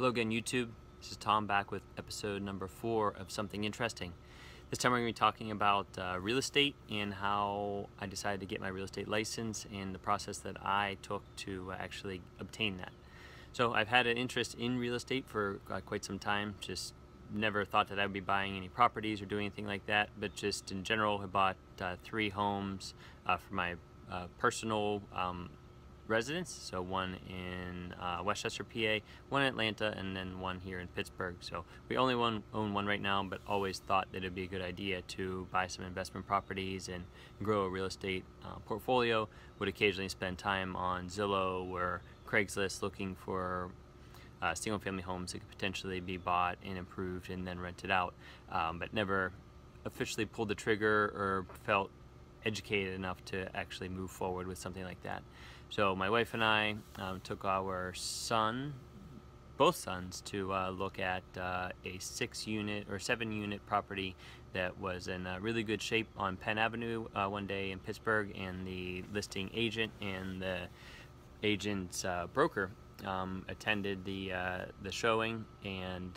Hello again, YouTube. This is Tom back with episode number 4 of Something Interesting. This time we're going to be talking about real estate and how I decided to get my real estate license and the process that I took to actually obtain that. So I've had an interest in real estate for quite some time, just never thought that I would be buying any properties or doing anything like that, but just in general I bought 3 homes for my personal residence, so one in Westchester, PA, one in Atlanta, and then one here in Pittsburgh. So we only own one right now, but always thought that it'd be a good idea to buy some investment properties and grow a real estate portfolio. Would occasionally spend time on Zillow or Craigslist looking for single-family homes that could potentially be bought and improved and then rented out, but never officially pulled the trigger or felt educated enough to actually move forward with something like that. So my wife and I took our both sons, to look at a 6-unit or 7-unit property that was in really good shape on Penn Avenue one day in Pittsburgh, and the listing agent and the agent's broker attended the showing, and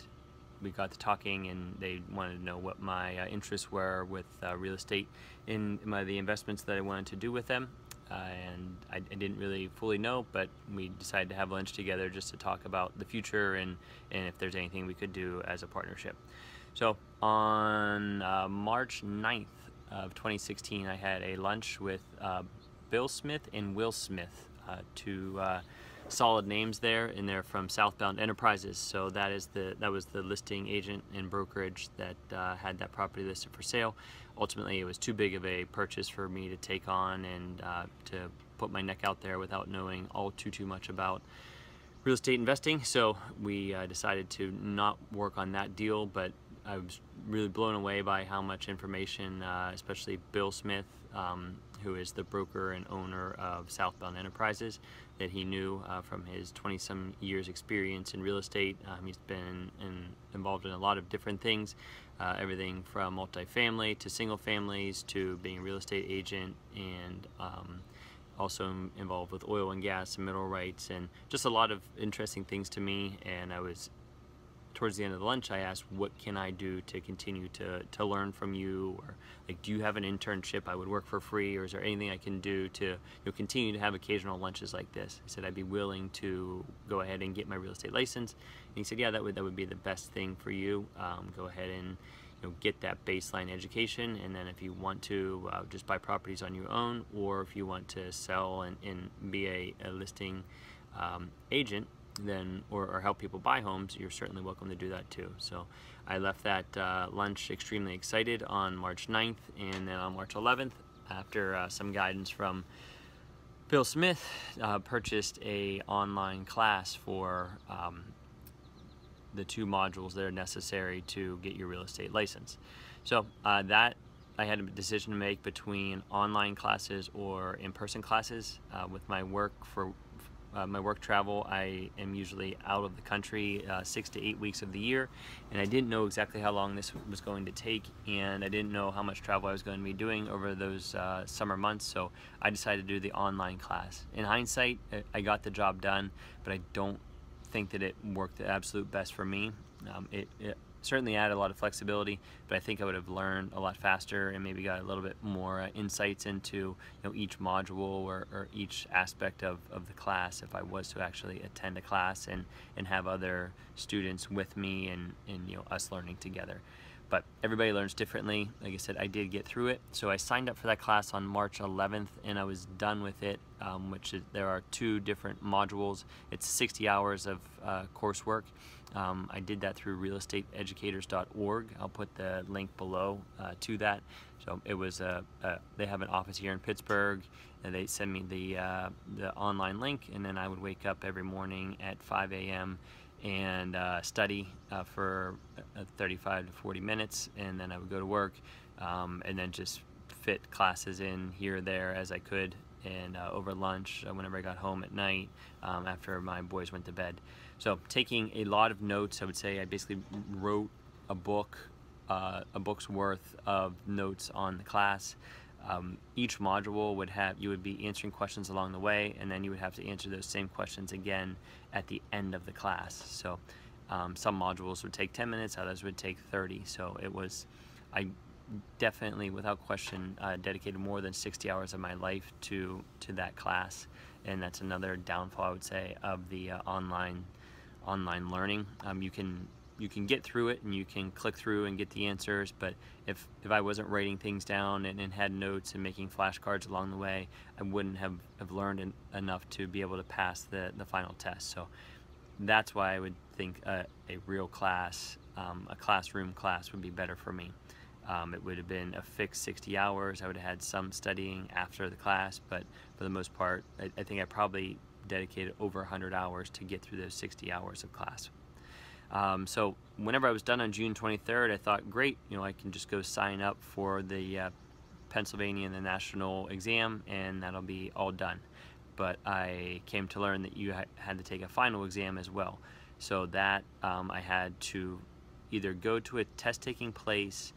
we got to talking, and they wanted to know what my interests were with real estate in the investments that I wanted to do with them. And I didn't really fully know, but we decided to have lunch together just to talk about the future and if there's anything we could do as a partnership. So on March 9th of 2016, I had a lunch with Bill Smith and Will Smith, two solid names there, and they're from Southbound Enterprises. So that was the listing agent and brokerage that had that property listed for sale. Ultimately, it was too big of a purchase for me to take on and to put my neck out there without knowing all too much about real estate investing. So we decided to not work on that deal, but I was really blown away by how much information, especially Bill Smith, who is the broker and owner of Southbound Enterprises, that he knew from his 20-some years experience in real estate. He's been involved in a lot of different things, everything from multifamily to single families to being a real estate agent, and also involved with oil and gas and mineral rights, and just a lot of interesting things to me. And I was, towards the end of the lunch, I asked, what can I do to continue to learn from you? Or like, do you have an internship I would work for free, or is there anything I can do to continue to have occasional lunches like this? I said I'd be willing to go ahead and get my real estate license. And he said, yeah, that would be the best thing for you. Go ahead and get that baseline education, and then if you want to just buy properties on your own, or if you want to sell and be a listing agent, then or help people buy homes, you're certainly welcome to do that too. So I left that lunch extremely excited on March 9th, and then on March 11th, after some guidance from Bill Smith, purchased a online class for the 2 modules that are necessary to get your real estate license. So that I had a decision to make between online classes or in-person classes. With my work my work travel, I am usually out of the country 6 to 8 weeks of the year, and I didn't know exactly how long this was going to take, and I didn't know how much travel I was going to be doing over those summer months, so I decided to do the online class. In hindsight, I got the job done, but I don't think that it worked the absolute best for me. It certainly added a lot of flexibility, but I think I would have learned a lot faster and maybe got a little bit more insights into each module or each aspect of the class if I was to actually attend a class and have other students with me and us learning together. But everybody learns differently. Like I said, I did get through it. So I signed up for that class on March 11th, and I was done with it, there are 2 different modules. It's 60 hours of coursework. I did that through realestateeducators.org. I'll put the link below to that. So it was they have an office here in Pittsburgh, and they send me the online link, and then I would wake up every morning at 5 a.m. and study for 35 to 40 minutes, and then I would go to work, and then just fit classes in here or there as I could, and over lunch, whenever I got home at night, after my boys went to bed. So taking a lot of notes. I would say I basically wrote a book's worth of notes on the class. Each module would have, you would be answering questions along the way, and then you would have to answer those same questions again at the end of the class. So Some modules would take 10 minutes, others would take 30. So I definitely, without question, dedicated more than 60 hours of my life to that class, and that's another downfall, I would say, of the online learning. You can get through it and you can click through and get the answers, but if I wasn't writing things down and had notes and making flashcards along the way, I wouldn't have learned enough to be able to pass the final test. So that's why I would think a real class, a classroom class, would be better for me. It would have been a fixed 60 hours. I would have had some studying after the class, but for the most part, I think I probably dedicated over 100 hours to get through those 60 hours of class. So whenever I was done on June 23rd, I thought, great, I can just go sign up for the Pennsylvania and the national exam, and that'll be all done. But I came to learn that you had to take a final exam as well. So that I had to either go to a test-taking place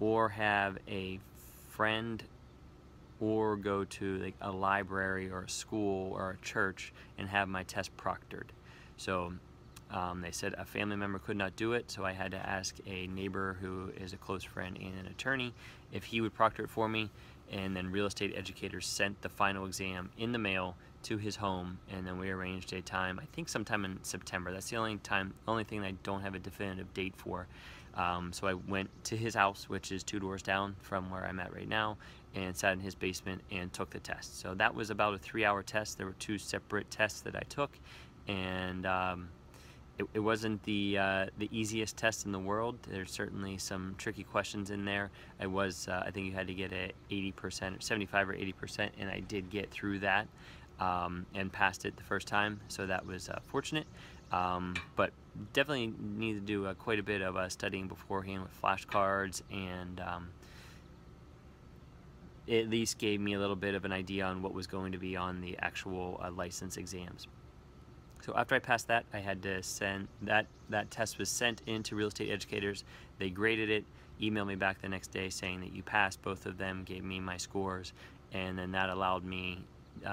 or have a friend or go to like a library or a school or a church and have my test proctored. So they said a family member could not do it, so I had to ask a neighbor who is a close friend and an attorney if he would proctor it for me, and then Real Estate Educators sent the final exam in the mail to his home, and then we arranged a time, I think sometime in September. That's the only thing I don't have a definitive date for. So I went to his house, which is 2 doors down from where I'm at right now, and sat in his basement and took the test. So that was about a 3-hour test. There were 2 separate tests that I took, and it wasn't the easiest test in the world. There's certainly some tricky questions in there. I think you had to get a 80%, 75 or 80%, and I did get through that and passed it the first time, so that was fortunate. But definitely need to do quite a bit of studying beforehand with flashcards, and it at least gave me a little bit of an idea on what was going to be on the actual license exams. So after I passed that, I had to send that test was sent into Real Estate Educators. They graded it, emailed me back the next day saying that you passed. Both of them gave me my scores, and then that allowed me,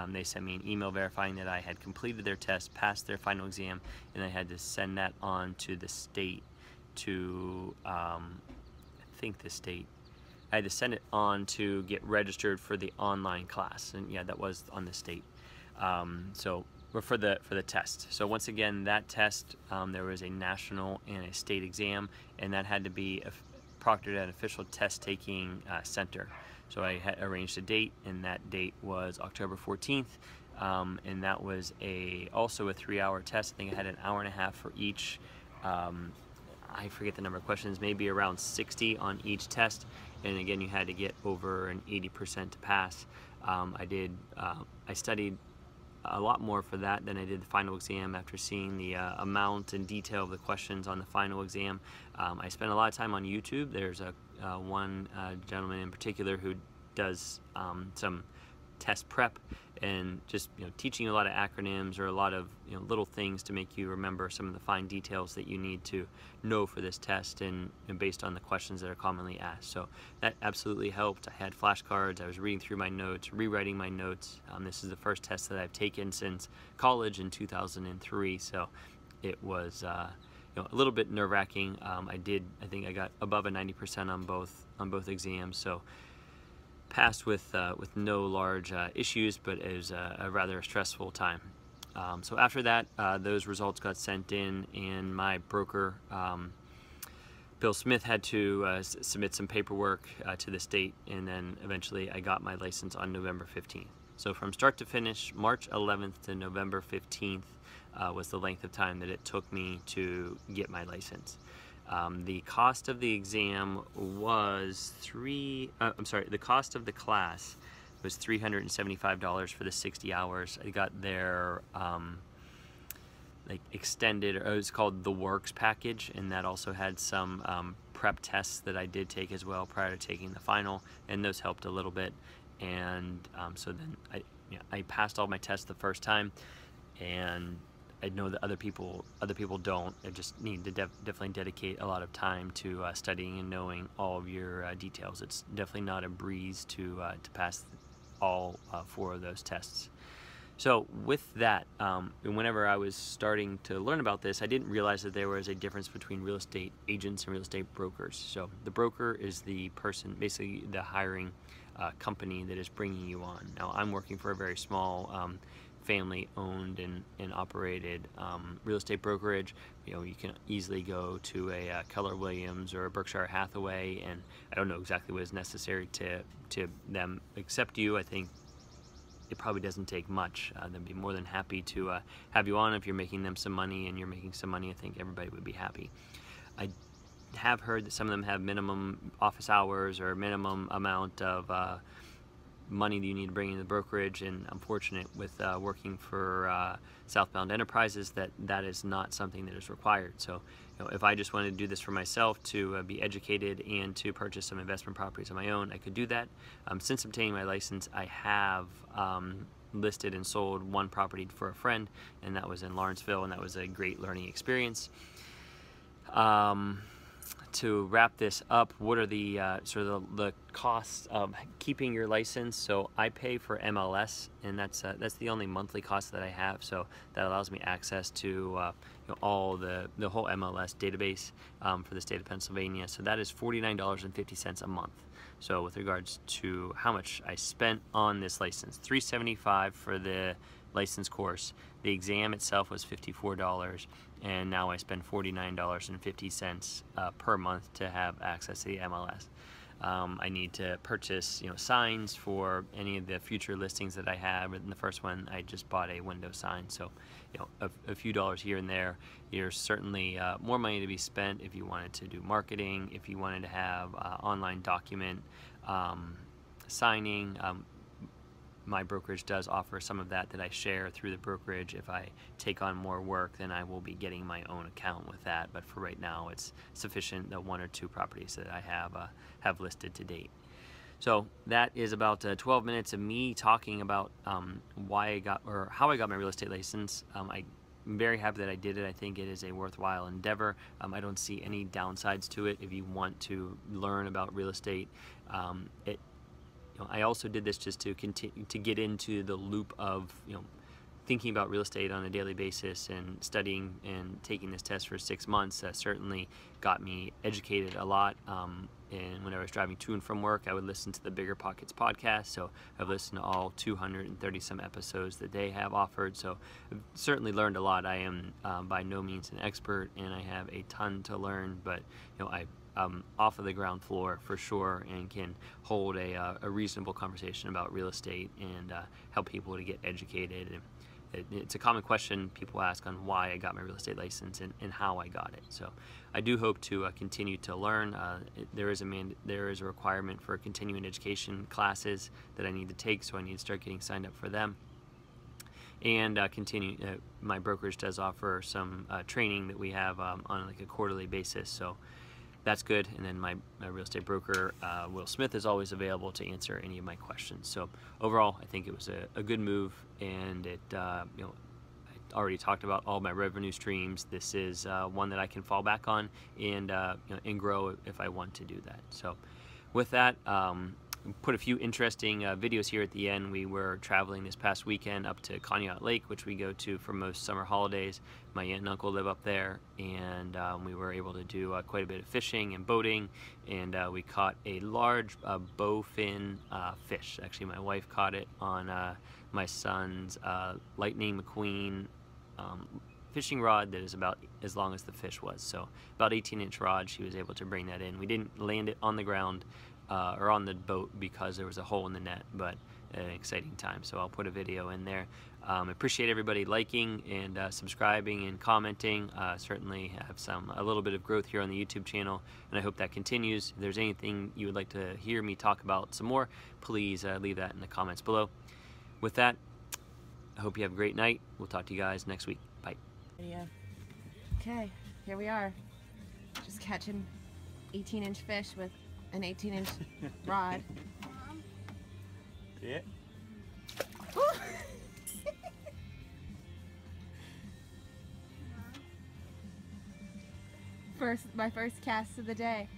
they sent me an email verifying that I had completed their test, passed their final exam, and I had to send that on to the state to, I think the state, I had to send it on to get registered for the online class, and yeah, that was on the state. For the test. So once again, that test, there was a national and a state exam, and that had to be proctored at an official test-taking center. So I had arranged a date, and that date was October 14th, and that was also a 3-hour test. I think I had an hour and a half for each. I forget the number of questions, maybe around 60 on each test, and again, you had to get over an 80% to pass. I studied a lot more for that than I did the final exam after seeing the amount and detail of the questions on the final exam. I spent a lot of time on YouTube. There's one gentleman in particular who does some test prep and just teaching a lot of acronyms or a lot of little things to make you remember some of the fine details that you need to know for this test, and based on the questions that are commonly asked. So that absolutely helped. I had flashcards. I was reading through my notes, rewriting my notes. This is the first test that I've taken since college in 2003, so it was a little bit nerve-wracking. I think I got above a 90% on both exams, so passed with no large issues, but it was a rather stressful time. So after that, those results got sent in, and my broker, Bill Smith, had to submit some paperwork to the state, and then eventually I got my license on November 15th. So from start to finish, March 11th to November 15th was the length of time that it took me to get my license. The cost of the exam was the cost of the class was $375 for the 60 hours. I got their like extended, or it was called the Works package, and that also had some prep tests that I did take as well prior to taking the final, and those helped a little bit. And so then I passed all my tests the first time, and I know that other people don't. I just need to definitely dedicate a lot of time to studying and knowing all of your details. It's definitely not a breeze to pass all 4 of those tests. So with that, whenever I was starting to learn about this, I didn't realize that there was a difference between real estate agents and real estate brokers. So the broker is the person, basically the hiring company that is bringing you on. Now I'm working for a very small family owned and operated real estate brokerage. You can easily go to a Keller Williams or a Berkshire Hathaway, and I don't know exactly what is necessary to them accept you. I think it probably doesn't take much. They'd be more than happy to have you on. If you're making them some money and you're making some money, I think everybody would be happy. I have heard that some of them have minimum office hours or minimum amount of money that you need to bring in the brokerage, and I'm fortunate with working for Southbound Enterprises that is not something that is required. So if I just wanted to do this for myself to be educated and to purchase some investment properties of my own, I could do that. Since obtaining my license, I have listed and sold one property for a friend, and that was in Lawrenceville, and that was a great learning experience. To wrap this up, what are the sort of the costs of keeping your license? So I pay for MLS, and that's the only monthly cost that I have. So that allows me access to all the whole MLS database for the state of Pennsylvania. So that is $49.50 a month. So with regards to how much I spent on this license, $375 for the license course. The exam itself was $54, and now I spend $49.50 per month to have access to the MLS. I need to purchase signs for any of the future listings that I have. In the first one, I just bought a window sign, so a few dollars here and there. There's certainly more money to be spent if you wanted to do marketing, if you wanted to have online document signing. My brokerage does offer some of that I share through the brokerage. If I take on more work, then I will be getting my own account with that. But for right now, it's sufficient, the 1 or 2 properties that I have listed to date. So that is about 12 minutes of me talking about why I got, or how I got my real estate license. I'm very happy that I did it. I think it is a worthwhile endeavor. I don't see any downsides to it if you want to learn about real estate. I also did this just to continue to get into the loop of thinking about real estate on a daily basis, and studying and taking this test for 6 months certainly got me educated a lot. And whenever I was driving to and from work, I would listen to the Bigger Pockets podcast. So I've listened to all 230 some episodes that they have offered. So I've certainly learned a lot. I am by no means an expert, and I have a ton to learn, but I'm off of the ground floor for sure, and can hold a reasonable conversation about real estate and help people to get educated. And it's a common question people ask on why I got my real estate license and how I got it. So I do hope to continue to learn. There is a requirement for continuing education classes that I need to take, so I need to start getting signed up for them. And my brokerage does offer some training that we have on like a quarterly basis. So that's good. And then my real estate broker, Will Smith, is always available to answer any of my questions. So overall, I think it was a good move, and it I already talked about all my revenue streams. This is one that I can fall back on and grow if I want to do that. So with that, put a few interesting videos here at the end. We were traveling this past weekend up to Conneaut Lake, which we go to for most summer holidays. My aunt and uncle live up there, and we were able to do quite a bit of fishing and boating, and we caught a large bowfin fish. Actually, my wife caught it on my son's Lightning McQueen fishing rod that is about as long as the fish was. So about 18-inch rod. She was able to bring that in. We didn't land it on the ground or on the boat because there was a hole in the net, but an exciting time. So I'll put a video in there. Appreciate everybody liking and subscribing and commenting. Certainly have a little bit of growth here on the YouTube channel, and I hope that continues. If there's anything you would like to hear me talk about some more, please leave that in the comments below. With that, I hope you have a great night. We'll talk to you guys next week. Bye. Okay, here we are. Just catching 18-inch fish with an 18-inch rod. Yeah. My first cast of the day.